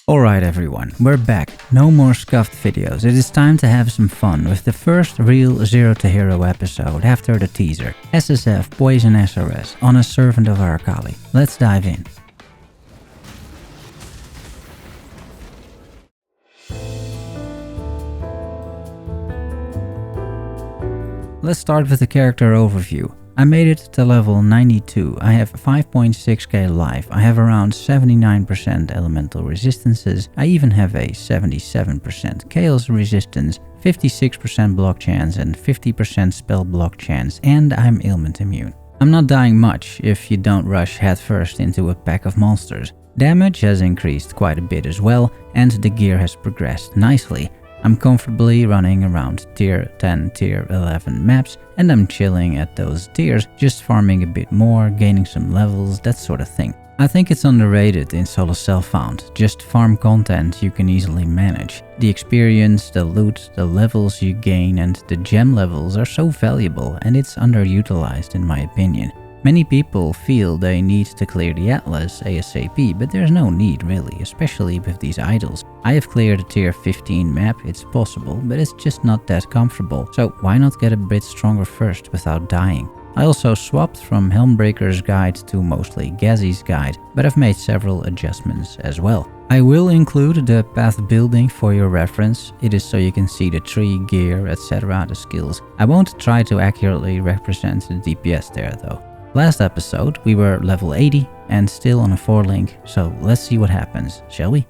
Alright everyone, we're back. No more scuffed videos. It is time to have some fun with the first real Zero to Hero episode after the teaser. SSF Poison SRS on a Servant of Arakaali. Let's dive in. Let's start with the character overview. I made it to level 92, I have 5.6k life, I have around 79% elemental resistances, I even have a 77% chaos resistance, 56% block chance and 50% spell block chance, and I'm ailment immune. I'm not dying much if you don't rush headfirst into a pack of monsters. Damage has increased quite a bit as well, and the gear has progressed nicely. I'm comfortably running around tier 10, tier 11 maps, and I'm chilling at those tiers, just farming a bit more, gaining some levels, that sort of thing. I think it's underrated in solo self-found, just farm content you can easily manage. The experience, the loot, the levels you gain and the gem levels are so valuable, and it's underutilized in my opinion. Many people feel they need to clear the Atlas ASAP, but there's no need really, especially with these idols. I have cleared a tier 15 map, it's possible, but it's just not that comfortable, so why not get a bit stronger first without dying? I also swapped from Helmbreaker's guide to mostly Gazi's guide, but I've made several adjustments as well. I will include the path building for your reference, it is so you can see the tree, gear, etc, the skills. I won't try to accurately represent the DPS there though. Last episode we were level 80 and still on a 4 link, so let's see what happens, shall we?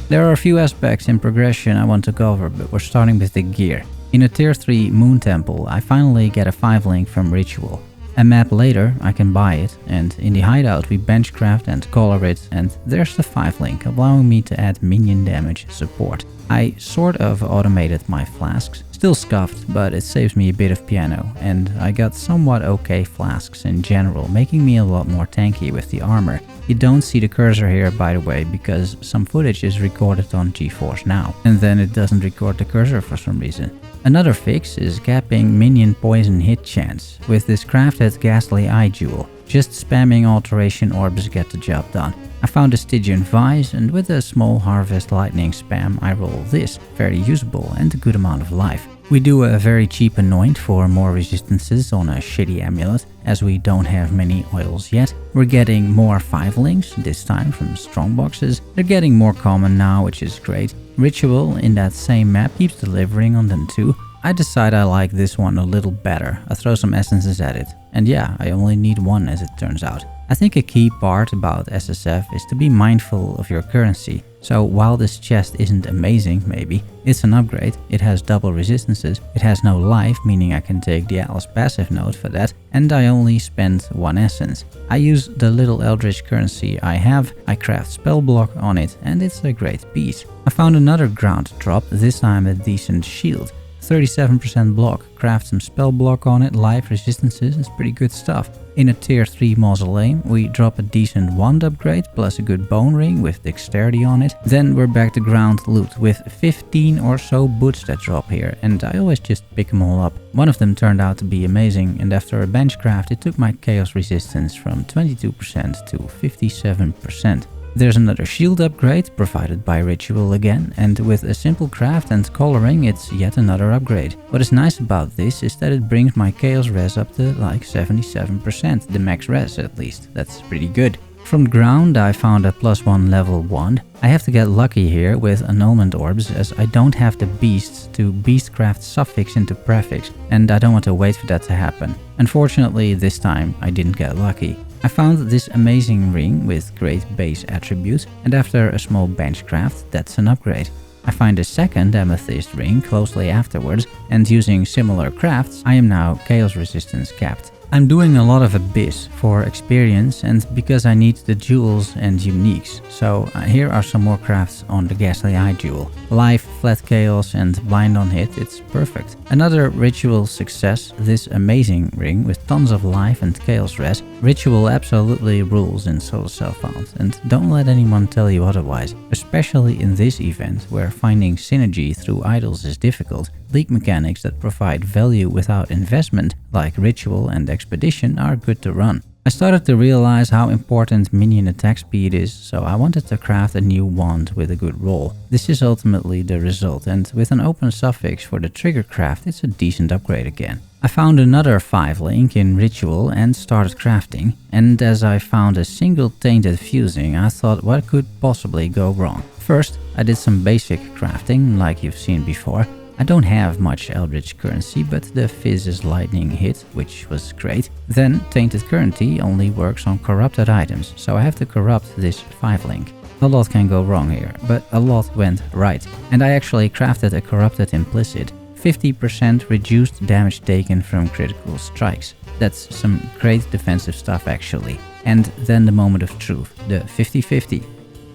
There are a few aspects in progression I want to cover, but we're starting with the gear. In a tier 3 moon temple I finally get a 5 link from Ritual. A map later I can buy it, and in the hideout we benchcraft and color it, and there's the 5 link allowing me to add minion damage support. I sort of automated my flasks, still scuffed, but it saves me a bit of piano, and I got somewhat okay flasks in general, making me a lot more tanky with the armor. You don't see the cursor here by the way, because some footage is recorded on GeForce Now, and then it doesn't record the cursor for some reason. Another fix is capping minion poison hit chance with this crafted Ghastly Eye Jewel. Just spamming alteration orbs get the job done. I found a Stygian Vise, and with a small Harvest Lightning spam I roll this, very usable and a good amount of life. We do a very cheap anoint for more resistances on a shitty amulet, as we don't have many oils yet. We're getting more 5 links, this time from strongboxes. They're getting more common now, which is great. Ritual in that same map keeps delivering on them too. I decide I like this one a little better. I throw some essences at it. And yeah, I only need one as it turns out. I think a key part about SSF is to be mindful of your currency. So while this chest isn't amazing, maybe, it's an upgrade, it has double resistances, it has no life, meaning I can take the Atlas passive node for that, and I only spend 1 essence. I use the little eldritch currency I have, I craft spell block on it, and it's a great piece. I found another ground drop, this time a decent shield. 37% block, craft some spell block on it, life resistances, it's pretty good stuff. In a tier 3 mausoleum we drop a decent wand upgrade plus a good bone ring with dexterity on it. Then we're back to ground loot with 15 or so boots that drop here, and I always just pick them all up. One of them turned out to be amazing, and after a benchcraft it took my chaos resistance from 22% to 57%. There's another shield upgrade provided by Ritual again, and with a simple craft and coloring it's yet another upgrade. What is nice about this is that it brings my chaos res up to like 77%, the max res at least. That's pretty good. From ground I found a +1 level wand. I have to get lucky here with annulment orbs, as I don't have the beasts to beastcraft suffix into prefix, and I don't want to wait for that to happen. Unfortunately this time I didn't get lucky. I found this amazing ring with great base attributes, and after a small benchcraft that's an upgrade. I find a second amethyst ring closely afterwards, and using similar crafts I am now chaos resistance capped. I'm doing a lot of Abyss for experience and because I need the jewels and uniques, so here are some more crafts on the Ghastly Eye Jewel. Life, flat chaos and blind on hit, it's perfect. Another Ritual success, this amazing ring with tons of life and chaos res. Ritual absolutely rules in solo self-found, and don't let anyone tell you otherwise, especially in this event where finding synergy through idols is difficult. League mechanics that provide value without investment, like Ritual and Expedition, are good to run. I started to realize how important minion attack speed is, so I wanted to craft a new wand with a good roll. This is ultimately the result, and with an open suffix for the trigger craft, it's a decent upgrade again. I found another 5-link in Ritual and started crafting, and as I found a single tainted fusing, I thought what could possibly go wrong. First, I did some basic crafting, like you've seen before. I don't have much Eldritch currency, but the Fizz is lightning hit, which was great. Then, Tainted Currency only works on corrupted items, so I have to corrupt this 5-link. A lot can go wrong here, but a lot went right. And I actually crafted a Corrupted Implicit. 50% reduced damage taken from critical strikes. That's some great defensive stuff actually. And then the moment of truth, the 50-50.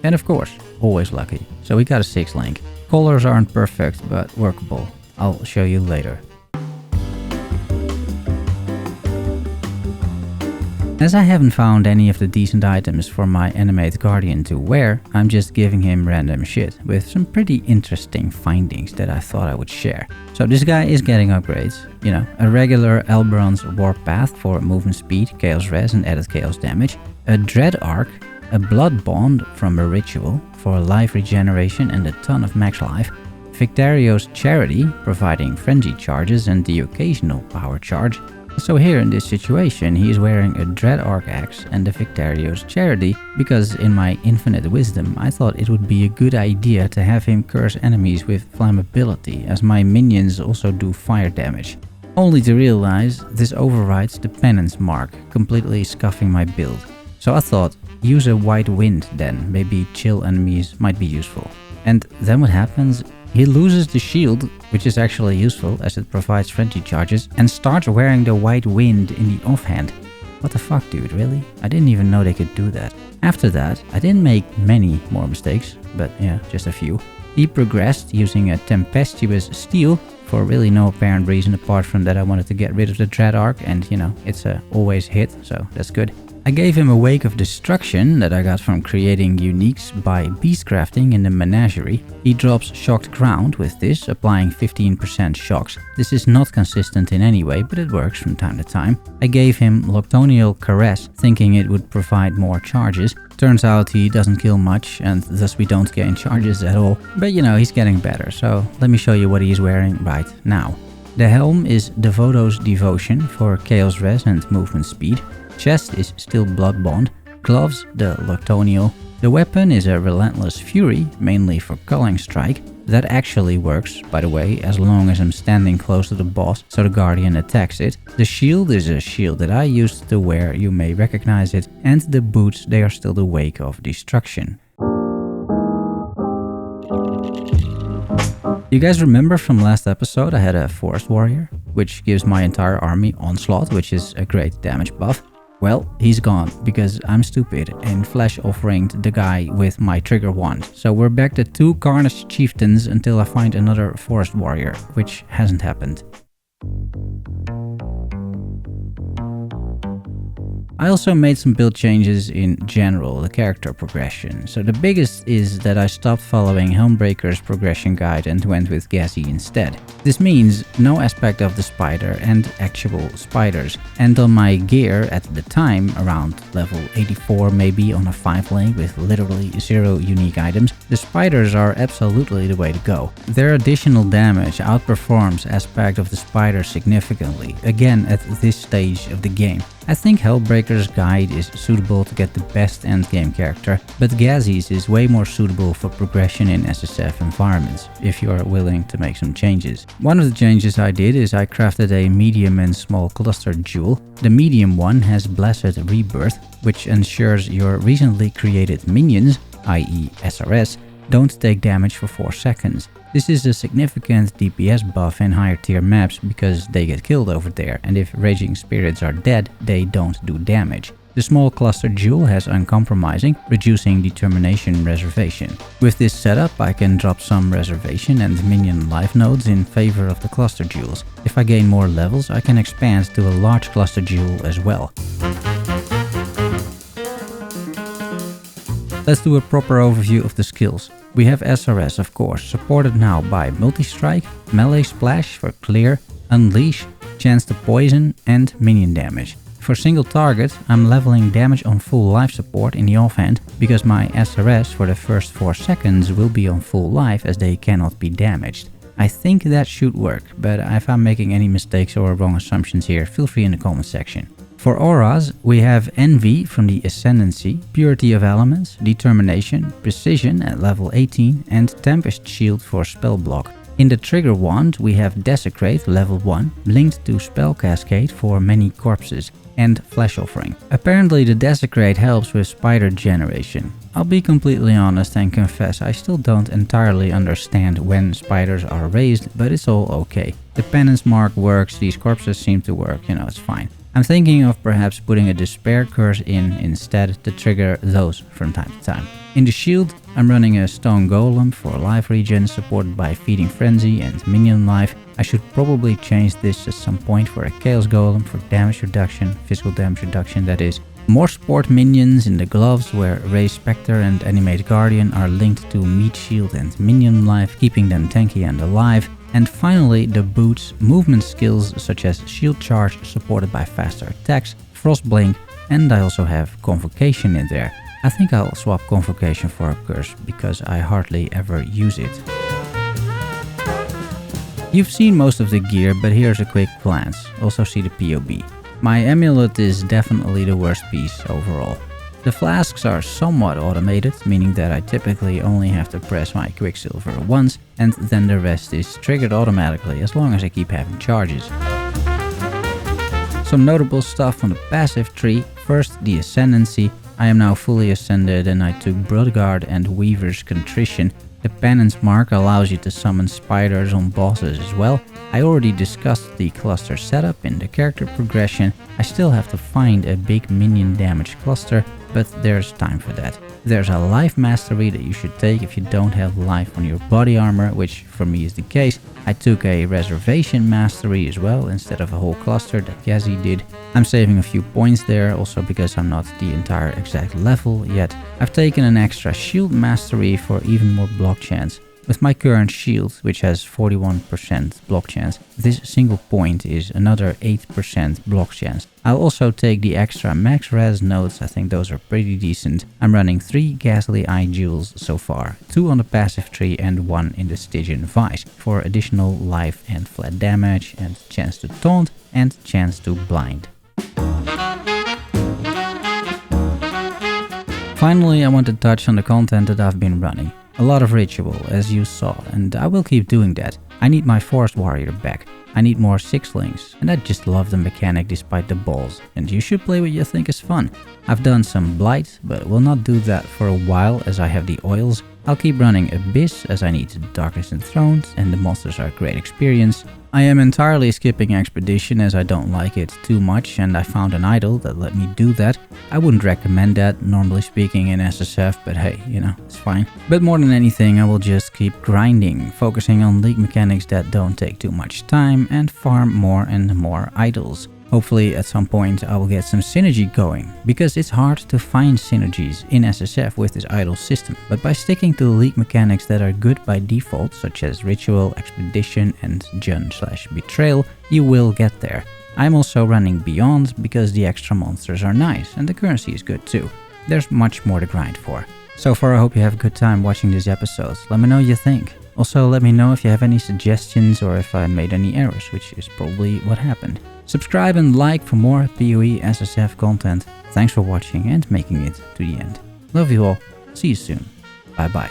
And of course, always lucky. So we got a 6-link. Colors aren't perfect, but workable. I'll show you later. As I haven't found any of the decent items for my Animate Guardian to wear, I'm just giving him random shit, with some pretty interesting findings that I thought I would share. So this guy is getting upgrades. You know, a regular Elberon's Warp Path for movement speed, chaos res and added chaos damage, a Dread Arc, a Blood Bond from a Ritual for life regeneration and a ton of max life, Victario's Charity providing frenzy charges and the occasional power charge. So here in this situation he is wearing a Dread Arc axe and a Victario's Charity because in my infinite wisdom I thought it would be a good idea to have him curse enemies with flammability as my minions also do fire damage. Only to realize this overrides the penance mark, completely scuffing my build. So I thought, use a White Wind then, maybe chill enemies might be useful. And then what happens? He loses the shield, which is actually useful as it provides frenzy charges, and starts wearing the White Wind in the offhand. What the fuck, dude, really? I didn't even know they could do that. After that, I didn't make many more mistakes, but yeah, just a few. He progressed using a Tempestuous Steel for really no apparent reason apart from that I wanted to get rid of the Dread Arc and you know, it's a always hit, so that's good. I gave him a Wake of Destruction that I got from creating uniques by beastcrafting in the menagerie. He drops Shocked Ground with this, applying 15% shocks. This is not consistent in any way, but it works from time to time. I gave him Loctonial Caress, thinking it would provide more charges. Turns out he doesn't kill much, and thus we don't gain charges at all. But you know, he's getting better, so let me show you what he's wearing right now. The helm is Devoto's Devotion for chaos res and movement speed. Chest is still Blood Bond, gloves the Loctonial. The weapon is a Relentless Fury, mainly for Culling Strike. That actually works, by the way, as long as I'm standing close to the boss, so the Guardian attacks it. The shield is a shield that I used to wear, you may recognize it, and the boots, they are still the Wake of Destruction. You guys remember from last episode I had a Forest Warrior, which gives my entire army Onslaught, which is a great damage buff. Well, he's gone, because I'm stupid and flesh offering the guy with my trigger wand. So we're back to 2 Carnage Chieftains until I find another Forest Warrior, which hasn't happened. I also made some build changes in general, the character progression. So the biggest is that I stopped following Helmbreaker's progression guide and went with Gazi instead. This means no aspect of the spider and actual spiders. And on my gear at the time, around level 84 maybe on a 5-link with literally 0 unique items, the spiders are absolutely the way to go. Their additional damage outperforms aspect of the spider significantly, again at this stage of the game. I think Hellbreaker's guide is suitable to get the best endgame character, but Gazi's is way more suitable for progression in SSF environments, if you are willing to make some changes. One of the changes I did is I crafted a medium and small cluster jewel. The medium one has Blessed Rebirth, which ensures your recently created minions, i.e. SRS, don't take damage for 4 seconds. This is a significant DPS buff in higher tier maps because they get killed over there, and if raging spirits are dead, they don't do damage. The small cluster jewel has uncompromising, reducing determination reservation. With this setup I can drop some reservation and minion life nodes in favor of the cluster jewels. If I gain more levels I can expand to a large cluster jewel as well. Let's do a proper overview of the skills. We have SRS of course, supported now by Multi-Strike, Melee Splash for clear, Unleash, Chance to Poison and minion damage. For single target, I'm leveling damage on full life support in the offhand, because my SRS for the first 4 seconds will be on full life as they cannot be damaged. I think that should work, but if I'm making any mistakes or wrong assumptions here, feel free in the comment section. For auras, we have Envy from the Ascendancy, Purity of Elements, Determination, Precision at level 18 and Tempest Shield for spell block. In the trigger wand, we have Desecrate level 1, linked to Spell Cascade for many corpses, and Flesh Offering. Apparently the Desecrate helps with spider generation. I'll be completely honest and confess I still don't entirely understand when spiders are raised, but it's all okay. The penance mark works, these corpses seem to work, it's fine. I'm thinking of perhaps putting a Despair Curse in instead to trigger those from time to time. In the shield, I'm running a Stone Golem for life regen supported by Feeding Frenzy and Minion Life. I should probably change this at some point for a Chaos Golem for damage reduction, physical damage reduction that is. More support minions in the gloves where Ray Spectre and Animate Guardian are linked to Meat Shield and Minion Life, keeping them tanky and alive. And finally the boots, movement skills such as Shield Charge supported by faster attacks, Frost Blink, and I also have Convocation in there. I think I'll swap Convocation for a curse because I hardly ever use it. You've seen most of the gear, but here's a quick glance. Also see the POB. My amulet is definitely the worst piece overall. The flasks are somewhat automated, meaning that I typically only have to press my Quicksilver once and then the rest is triggered automatically as long as I keep having charges. Some notable stuff on the passive tree. First, the Ascendancy. I am now fully ascended and I took Bloodguard and Weaver's Contrition. The penance mark allows you to summon spiders on bosses as well. I already discussed the cluster setup in the character progression. I still have to find a big minion damage cluster, but there's time for that. There's a life mastery that you should take if you don't have life on your body armor, which for me is the case. I took a reservation mastery as well instead of a whole cluster that Yazzie did. I'm saving a few points there also because I'm not the entire exact level yet. I've taken an extra shield mastery for even more block chance. With my current shield, which has 41% block chance, this single point is another 8% block chance. I'll also take the extra max res nodes, I think those are pretty decent. I'm running 3 Ghastly Eye Jewels so far, 2 on the passive tree and 1 in the Stygian Vice, for additional life and flat damage and chance to taunt and chance to blind. Finally, I want to touch on the content that I've been running. A lot of ritual, as you saw, and I will keep doing that. I need my Forest Warrior back. I need more Sixlings, and I just love the mechanic despite the balls, and you should play what you think is fun. I've done some Blight, but will not do that for a while as I have the oils. I'll keep running Abyss as I need Darkness Enthroned, and the monsters are a great experience. I am entirely skipping Expedition as I don't like it too much and I found an idol that let me do that. I wouldn't recommend that, normally speaking, in SSF, but hey, it's fine. But more than anything, I will just keep grinding, focusing on league mechanics that don't take too much time and farm more and more idols. Hopefully at some point I will get some synergy going, because it's hard to find synergies in SSF with this idol system, but by sticking to league mechanics that are good by default, such as Ritual, Expedition and Jun/Betrayal, you will get there. I'm also running Beyond because the extra monsters are nice and the currency is good too. There's much more to grind for. So far I hope you have a good time watching these episodes. Let me know what you think. Also let me know if you have any suggestions or if I made any errors, which is probably what happened. Subscribe and like for more PoE SSF content. Thanks for watching and making it to the end. Love you all. See you soon. Bye bye.